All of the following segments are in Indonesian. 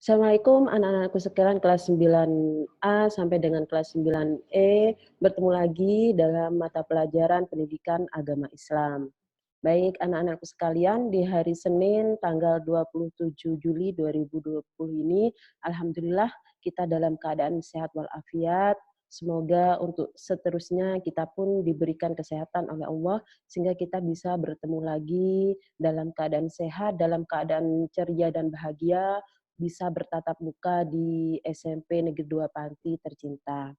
Assalamualaikum anak-anakku sekalian kelas 9A sampai dengan kelas 9E, bertemu lagi dalam mata pelajaran pendidikan agama Islam. Baik anak-anakku sekalian, di hari Senin tanggal 27 Juli 2020 ini, alhamdulillah kita dalam keadaan sehat walafiat. Semoga untuk seterusnya kita pun diberikan kesehatan oleh Allah sehingga kita bisa bertemu lagi dalam keadaan sehat, dalam keadaan ceria dan bahagia, bisa bertatap muka di SMP Negeri 2 Panti tercinta.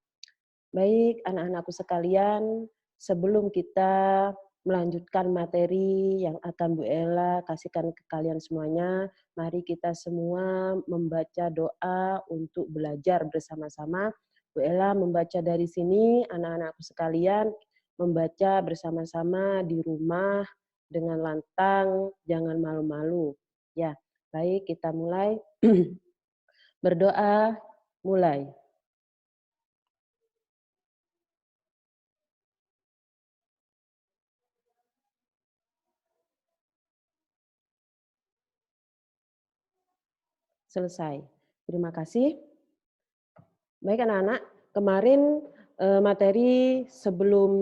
Baik, anak-anakku sekalian, sebelum kita melanjutkan materi yang akan Bu Ella kasihkan ke kalian semuanya, mari kita semua membaca doa untuk belajar bersama-sama. Bu Ella membaca dari sini, anak-anakku sekalian membaca bersama-sama di rumah dengan lantang, jangan malu-malu. Ya, baik kita mulai. Berdoa, mulai. Selesai. Terima kasih. Baik anak-anak, kemarin materi sebelum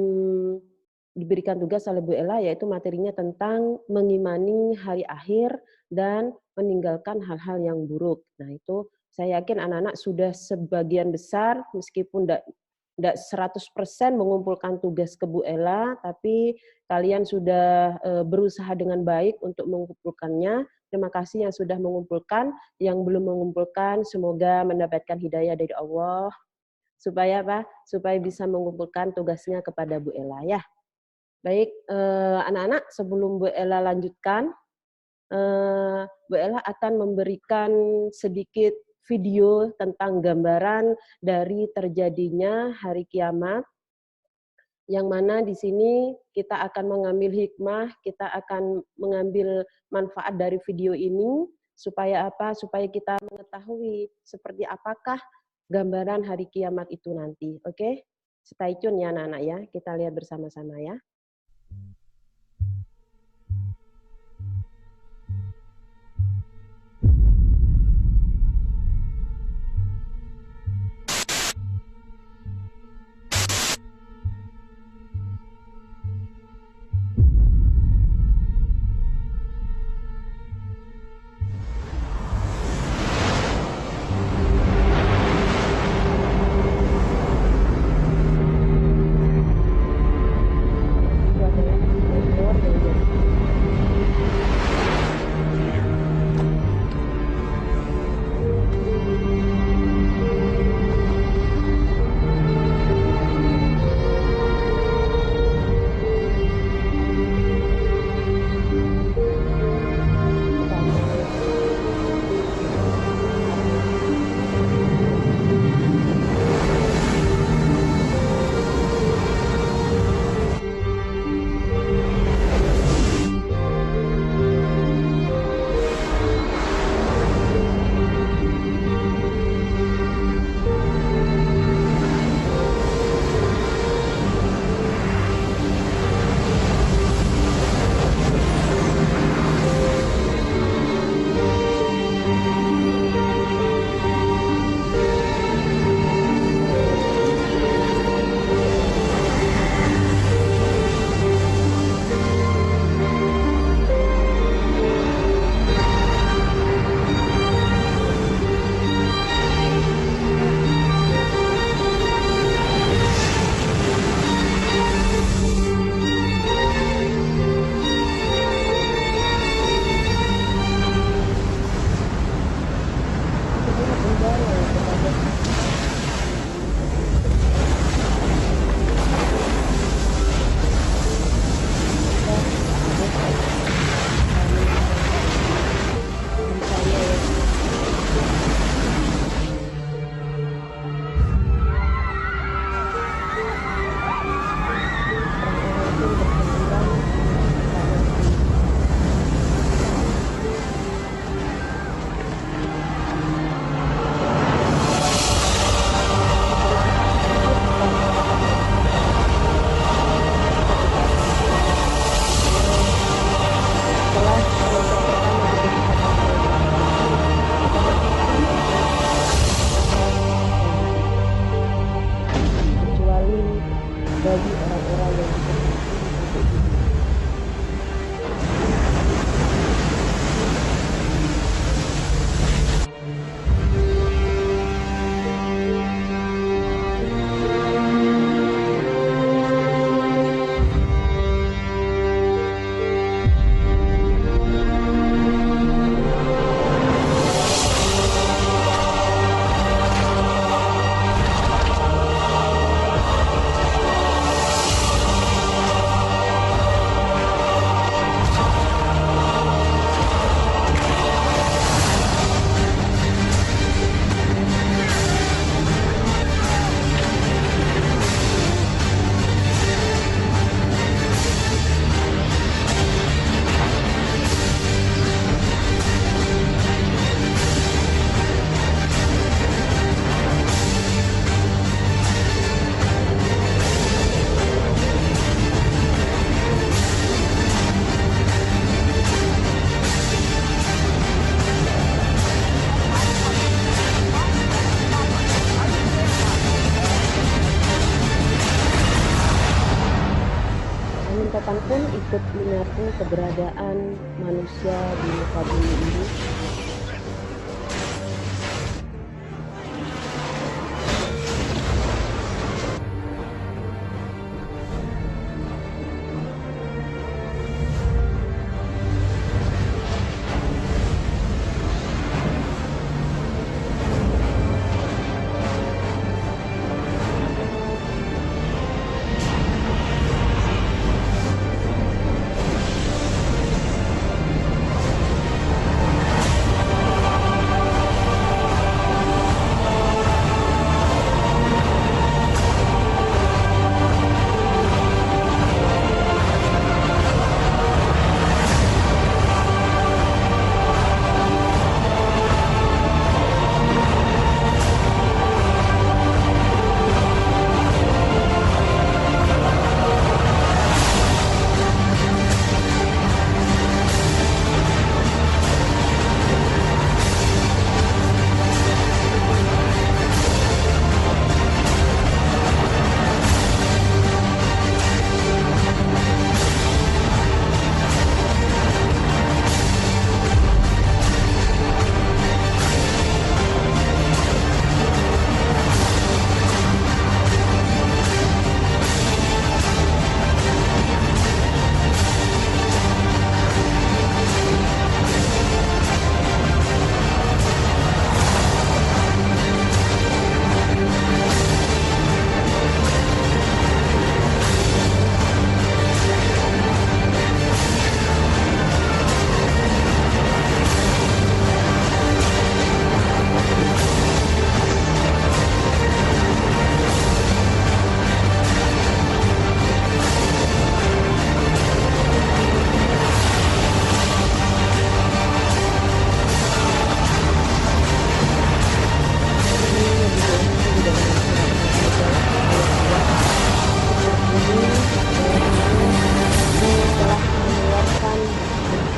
diberikan tugas oleh Bu Ella yaitu materinya tentang mengimani hari akhir dan meninggalkan hal-hal yang buruk. Nah itu saya yakin anak-anak sudah sebagian besar meskipun tidak 100% mengumpulkan tugas ke Bu Ella, tapi kalian sudah berusaha dengan baik untuk mengumpulkannya. Terima kasih yang sudah mengumpulkan, yang belum mengumpulkan semoga mendapatkan hidayah dari Allah supaya apa? Supaya bisa mengumpulkan tugasnya kepada Bu Ella ya. Baik, anak-anak sebelum Bu Ella lanjutkan, Bu Ella akan memberikan sedikit video tentang gambaran dari terjadinya hari kiamat, yang mana di sini kita akan mengambil hikmah, kita akan mengambil manfaat dari video ini, supaya apa? Supaya kita mengetahui seperti apakah gambaran hari kiamat itu nanti. Oke? Stay tune ya anak-anak ya, kita lihat bersama-sama ya. ikut menyapu keberadaan manusia di muka bumi ini.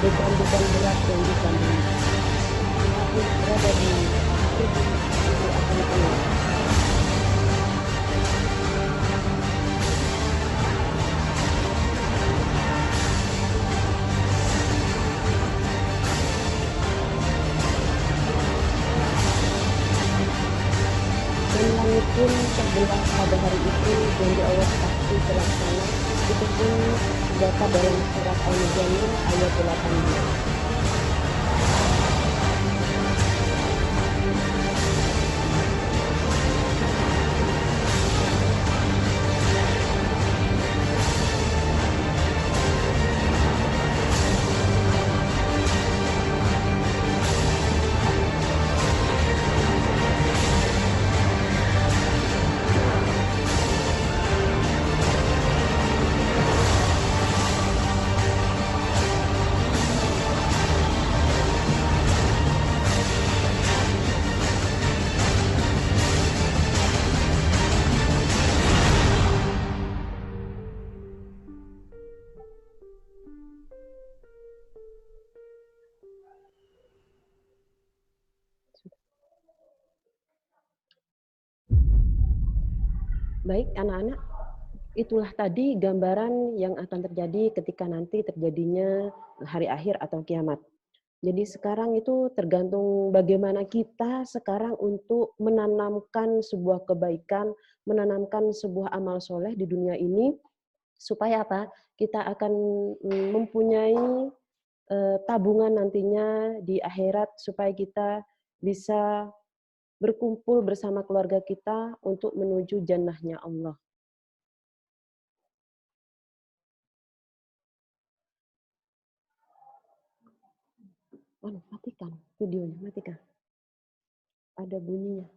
Beban-beban berat yang ditanggung. Aku berada di tubuh akan keluar. Dan langit pun terbelah pada hari itu, janji Allah pasti terlaksana. Itu pun terdapat dalam surat Al-Muzammil ayat 18. Baik, anak-anak, itulah tadi gambaran yang akan terjadi ketika nanti terjadinya hari akhir atau kiamat. Jadi sekarang itu tergantung bagaimana kita sekarang untuk menanamkan sebuah kebaikan, menanamkan sebuah amal soleh di dunia ini, supaya apa? Kita akan mempunyai tabungan nantinya di akhirat supaya kita bisa berkumpul bersama keluarga kita untuk menuju jannahnya Allah. Matikan videonya, matikan. Ada bunyinya.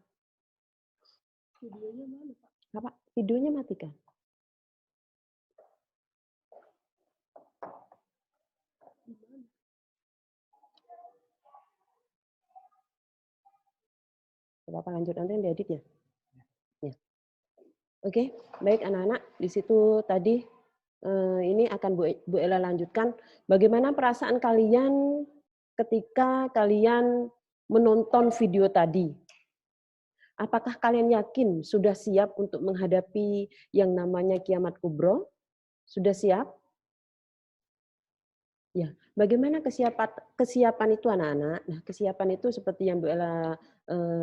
Videonya mana, Pak? Apa? Videonya matikan. Bapak lanjut nanti yang diedit ya? Ya. Oke, baik anak-anak. Di situ tadi ini akan Bu Ella lanjutkan. Bagaimana perasaan kalian ketika kalian menonton video tadi? Apakah kalian yakin sudah siap untuk menghadapi yang namanya kiamat kubro? Sudah siap? Ya, bagaimana kesiapan itu anak-anak? Nah, kesiapan itu seperti yang Bu Ella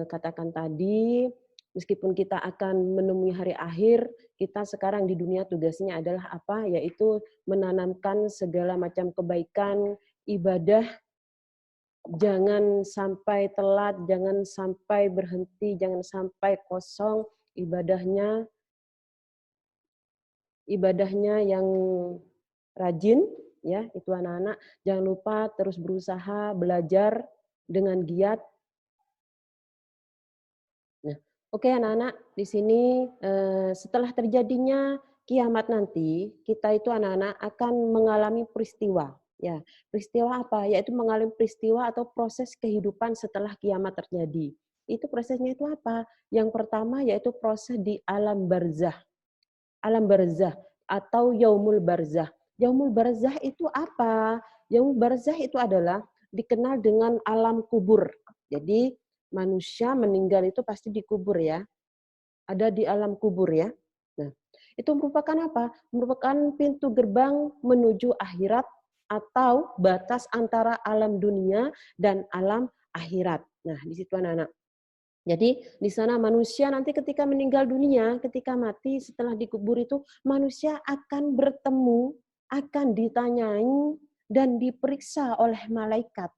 katakan tadi, meskipun kita akan menemui hari akhir, kita sekarang di dunia tugasnya adalah apa? Yaitu menanamkan segala macam kebaikan, ibadah, jangan sampai telat, jangan sampai berhenti, jangan sampai kosong ibadahnya, ibadahnya yang rajin, ya, itu anak-anak. Jangan lupa terus berusaha belajar dengan giat. Nah, oke anak-anak, di sini setelah terjadinya kiamat nanti, kita itu anak-anak akan mengalami peristiwa. Ya, peristiwa apa? Yaitu mengalami peristiwa atau proses kehidupan setelah kiamat terjadi. Itu prosesnya itu apa? Yang pertama yaitu proses di alam barzah. Alam barzah atau yaumul barzah. Yaumul barzah itu apa? Yaumul barzah itu adalah dikenal dengan alam kubur. Jadi manusia meninggal itu pasti dikubur ya. Ada di alam kubur ya. Nah, itu merupakan apa? Merupakan pintu gerbang menuju akhirat atau batas antara alam dunia dan alam akhirat. Nah, di situ anak-anak. Jadi di sana manusia nanti ketika meninggal dunia, ketika mati setelah dikubur itu manusia akan bertemu, akan ditanyai dan diperiksa oleh malaikat.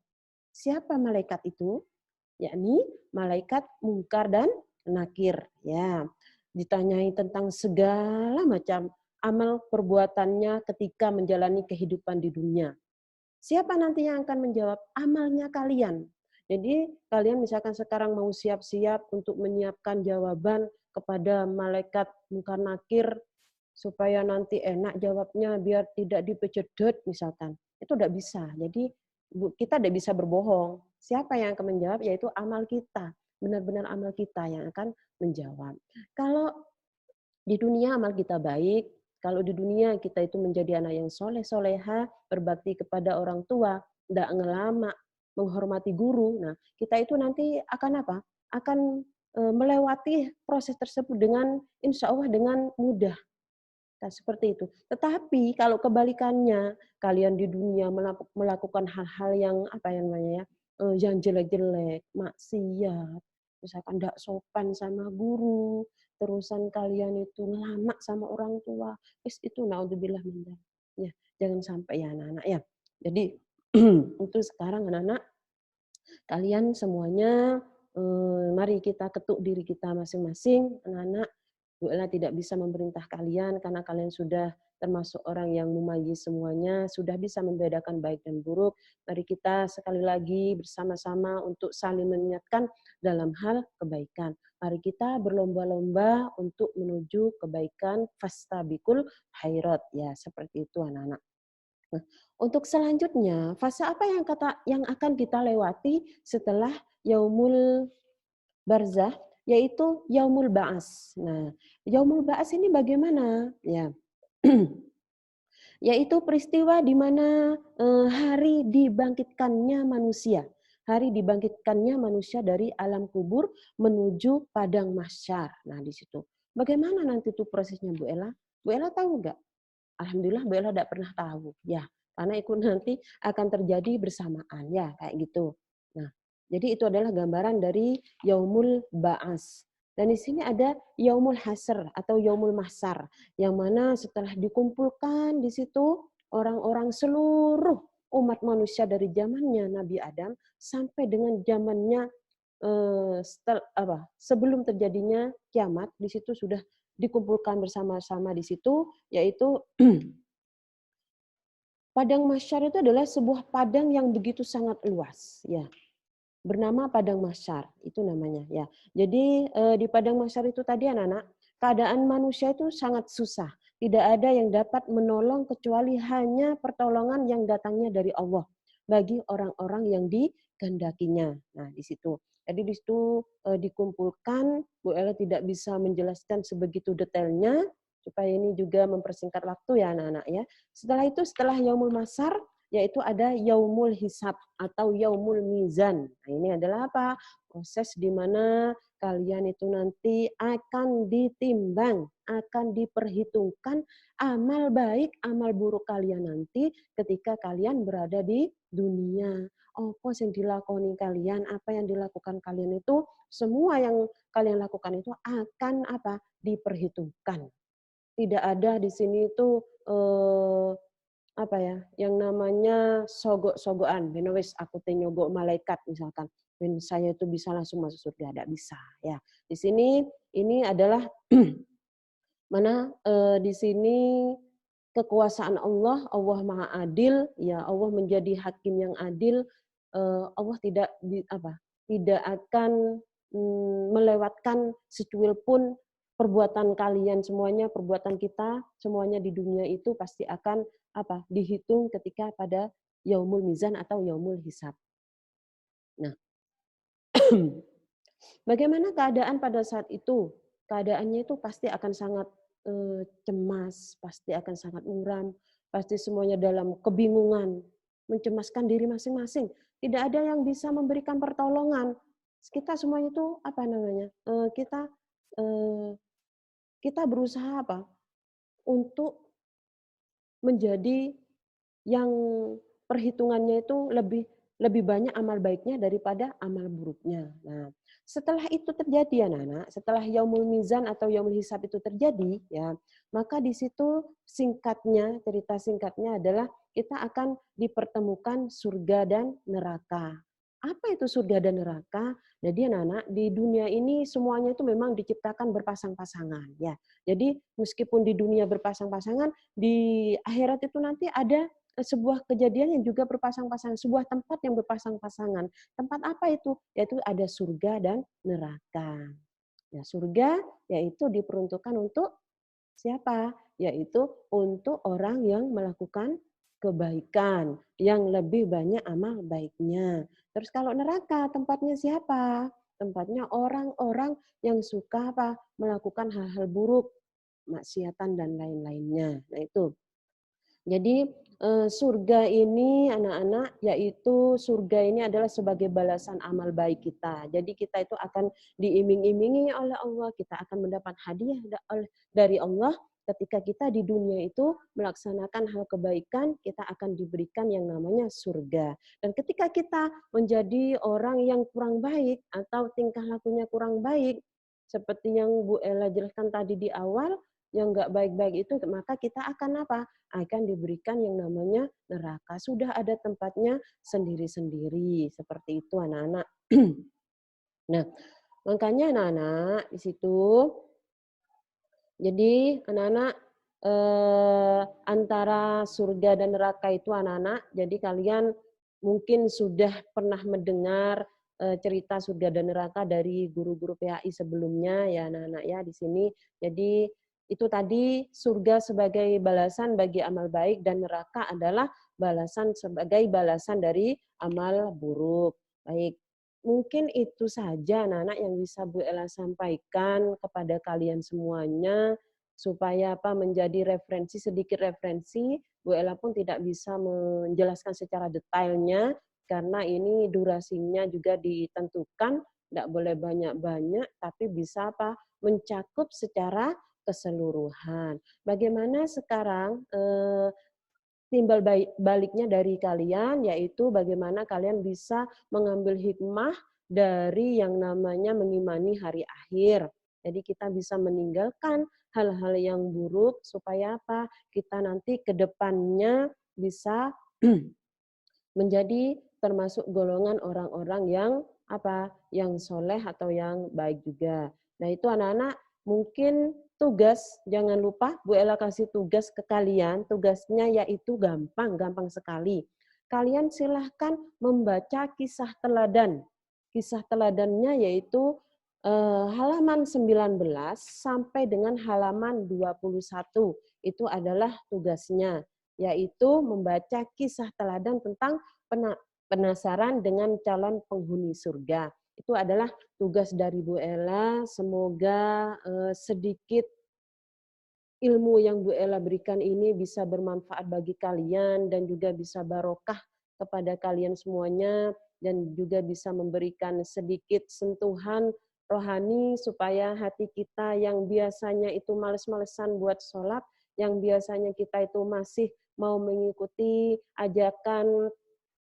Siapa malaikat itu? Yakni malaikat mungkar dan nakir. Ya, ditanyai tentang segala macam amal perbuatannya ketika menjalani kehidupan di dunia. Siapa nanti yang akan menjawab? Amalnya kalian. Jadi kalian misalkan sekarang mau siap-siap untuk menyiapkan jawaban kepada malaikat mungkar nakir supaya nanti enak jawabnya biar tidak dipecedot misalkan. Itu tidak bisa. Jadi kita tidak bisa berbohong. Siapa yang akan menjawab? Yaitu amal kita. Benar-benar amal kita yang akan menjawab. Kalau di dunia amal kita baik, kalau di dunia kita itu menjadi anak yang soleh-soleha, berbakti kepada orang tua, tidak ngelama, menghormati guru. Nah, kita itu nanti akan apa? Akan melewati proses tersebut dengan insya Allah dengan mudah. Nah, seperti itu. Tetapi kalau kebalikannya, kalian di dunia melakukan hal-hal yang apa yang namanya ya, yang jelek-jelek, maksiat, misalkan tidak sopan sama guru, terusan kalian itu lama sama orang tua, itu naudzubillah min dzalik. Ya, jangan sampai ya anak-anak ya. Jadi untuk sekarang anak-anak kalian semuanya mari kita ketuk diri kita masing-masing, anak-anak. Bu Ella tidak bisa memerintah kalian karena kalian sudah termasuk orang yang mumayyiz semuanya, sudah bisa membedakan baik dan buruk. Mari kita sekali lagi bersama-sama untuk saling mengingatkan dalam hal kebaikan. Mari kita berlomba-lomba untuk menuju kebaikan, fastabikul khairat. Ya, seperti itu anak-anak. Nah, untuk selanjutnya, fase apa yang akan kita lewati setelah yaumul barzah, yaitu yaumul ba'as. Nah, yaumul ba'as ini bagaimana? Ya. Yaitu peristiwa di mana hari dibangkitkannya manusia. Hari dibangkitkannya manusia dari alam kubur menuju padang mahsyar. Nah, di situ. Bagaimana nanti itu prosesnya Bu Ella? Bu Ella tahu nggak? Alhamdulillah Bu Ella tidak pernah tahu. Ya, karena itu nanti akan terjadi bersamaan. Ya, kayak gitu. Nah, jadi itu adalah gambaran dari yaumul ba'as. Dan di sini ada yaumul hasr atau yaumul mahsar, yang mana setelah dikumpulkan di situ orang-orang seluruh umat manusia dari zamannya Nabi Adam sampai dengan zamannya sebelum terjadinya kiamat, di situ sudah dikumpulkan bersama-sama di situ, yaitu padang mahsyar itu adalah sebuah padang yang begitu sangat luas, ya. Bernama padang mahsyar, itu namanya, ya. Jadi di padang mahsyar itu tadi anak-anak, keadaan manusia itu sangat susah. Tidak ada yang dapat menolong kecuali hanya pertolongan yang datangnya dari Allah bagi orang-orang yang dikehendakinya. Nah, di situ. Jadi di situ dikumpulkan, Bu Ella tidak bisa menjelaskan sebegitu detailnya supaya ini juga mempersingkat waktu ya anak-anak ya. Setelah itu, setelah yaumul mahsyar, yaitu ada yaumul hisab atau yaumul mizan. Nah, ini adalah apa? Proses di mana kalian itu nanti akan ditimbang, akan diperhitungkan amal baik, amal buruk kalian nanti ketika kalian berada di dunia. Apa yang dilakoni kalian, apa yang dilakukan kalian itu, semua yang kalian lakukan itu akan apa? Diperhitungkan. Tidak ada di sini itu apa ya, yang namanya sogok-sogokan, "Ben wis aku teh nyogok malaikat," misalkan, "Ben saya itu bisa langsung masuk surga," tidak bisa, ya. Di sini ini adalah mana di sini kekuasaan Allah, Allah Maha Adil, ya Allah menjadi hakim yang adil, Allah tidak tidak akan melewatkan secuil pun perbuatan kalian semuanya, perbuatan kita semuanya di dunia itu pasti akan dihitung ketika pada yaumul mizan atau yaumul hisab. Nah, bagaimana keadaan pada saat itu? Keadaannya itu pasti akan sangat cemas, pasti akan sangat muram, pasti semuanya dalam kebingungan, mencemaskan diri masing-masing. Tidak ada yang bisa memberikan pertolongan. Kita semuanya itu kita berusaha untuk menjadi yang perhitungannya itu lebih lebih banyak amal baiknya daripada amal buruknya. Nah, setelah itu terjadi ya Nana, setelah yaumul mizan atau yaumul hisab itu terjadi ya, maka di situ singkatnya, cerita singkatnya adalah kita akan dipertemukan surga dan neraka. Apa itu surga dan neraka? Jadi Nana, di dunia ini semuanya itu memang diciptakan berpasang-pasangan ya. Jadi meskipun di dunia berpasang-pasangan, di akhirat itu nanti ada sebuah kejadian yang juga berpasang-pasangan, sebuah tempat yang berpasang-pasangan. Tempat apa itu? Yaitu ada surga dan neraka. Nah, surga yaitu diperuntukkan untuk siapa? Yaitu untuk orang yang melakukan kebaikan, yang lebih banyak amal baiknya. Terus kalau neraka tempatnya siapa? Tempatnya orang-orang yang suka melakukan hal-hal buruk, maksiatan dan lain-lainnya. Nah, itu. Jadi surga ini anak-anak, yaitu surga ini adalah sebagai balasan amal baik kita. Jadi kita itu akan diiming-imingi oleh Allah, kita akan mendapat hadiah dari Allah ketika kita di dunia itu melaksanakan hal kebaikan, kita akan diberikan yang namanya surga. Dan ketika kita menjadi orang yang kurang baik atau tingkah lakunya kurang baik, seperti yang Bu Ella jelaskan tadi di awal, yang nggak baik-baik itu, maka kita akan akan diberikan yang namanya neraka. Sudah ada tempatnya sendiri-sendiri. Seperti itu anak-anak. Nah, makanya anak-anak di situ, jadi anak-anak antara surga dan neraka itu anak-anak, jadi kalian mungkin sudah pernah mendengar cerita surga dan neraka dari guru-guru PAI sebelumnya ya anak-anak ya di sini. Jadi itu tadi surga sebagai balasan bagi amal baik dan neraka adalah balasan sebagai balasan dari amal buruk. Baik, mungkin itu saja anak-anak yang bisa Bu Ella sampaikan kepada kalian semuanya supaya menjadi referensi, sedikit referensi. Bu Ella pun tidak bisa menjelaskan secara detailnya karena ini durasinya juga ditentukan, tidak boleh banyak-banyak tapi bisa mencakup secara keseluruhan. Bagaimana sekarang timbal baliknya dari kalian, yaitu bagaimana kalian bisa mengambil hikmah dari yang namanya mengimani hari akhir. Jadi kita bisa meninggalkan hal-hal yang buruk supaya kita nanti ke depannya bisa menjadi termasuk golongan orang-orang yang yang soleh atau yang baik juga. Nah itu anak-anak mungkin tugas, jangan lupa Bu Ella kasih tugas ke kalian, tugasnya yaitu gampang sekali. Kalian silahkan membaca kisah teladan. Kisah teladannya yaitu halaman 19 sampai dengan halaman 21. Itu adalah tugasnya, yaitu membaca kisah teladan tentang penasaran dengan calon penghuni surga. Itu adalah tugas dari Bu Ella. Semoga sedikit ilmu yang Bu Ella berikan ini bisa bermanfaat bagi kalian dan juga bisa barokah kepada kalian semuanya dan juga bisa memberikan sedikit sentuhan rohani supaya hati kita yang biasanya itu males-malesan buat sholat, yang biasanya kita itu masih mau mengikuti ajakan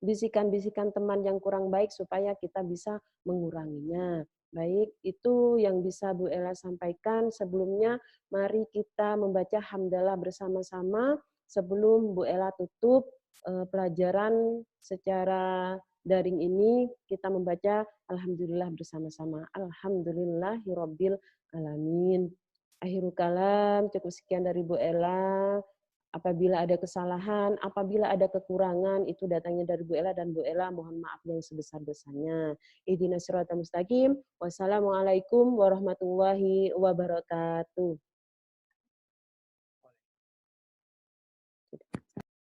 bisikan-bisikan teman yang kurang baik supaya kita bisa menguranginya. Baik, itu yang bisa Bu Ella sampaikan. Sebelumnya, mari kita membaca hamdalah bersama-sama sebelum Bu Ella tutup pelajaran secara daring ini. Kita membaca Alhamdulillah bersama-sama. Alhamdulillahirabbil alamin. Akhirul kalam, cukup sekian dari Bu Ella. Apabila ada kesalahan, apabila ada kekurangan, itu datangnya dari Bu Ella dan Bu Ella mohon maaf yang sebesar-besarnya. Ihdinas siratal mustaqim. Wassalamualaikum warahmatullahi wabarakatuh.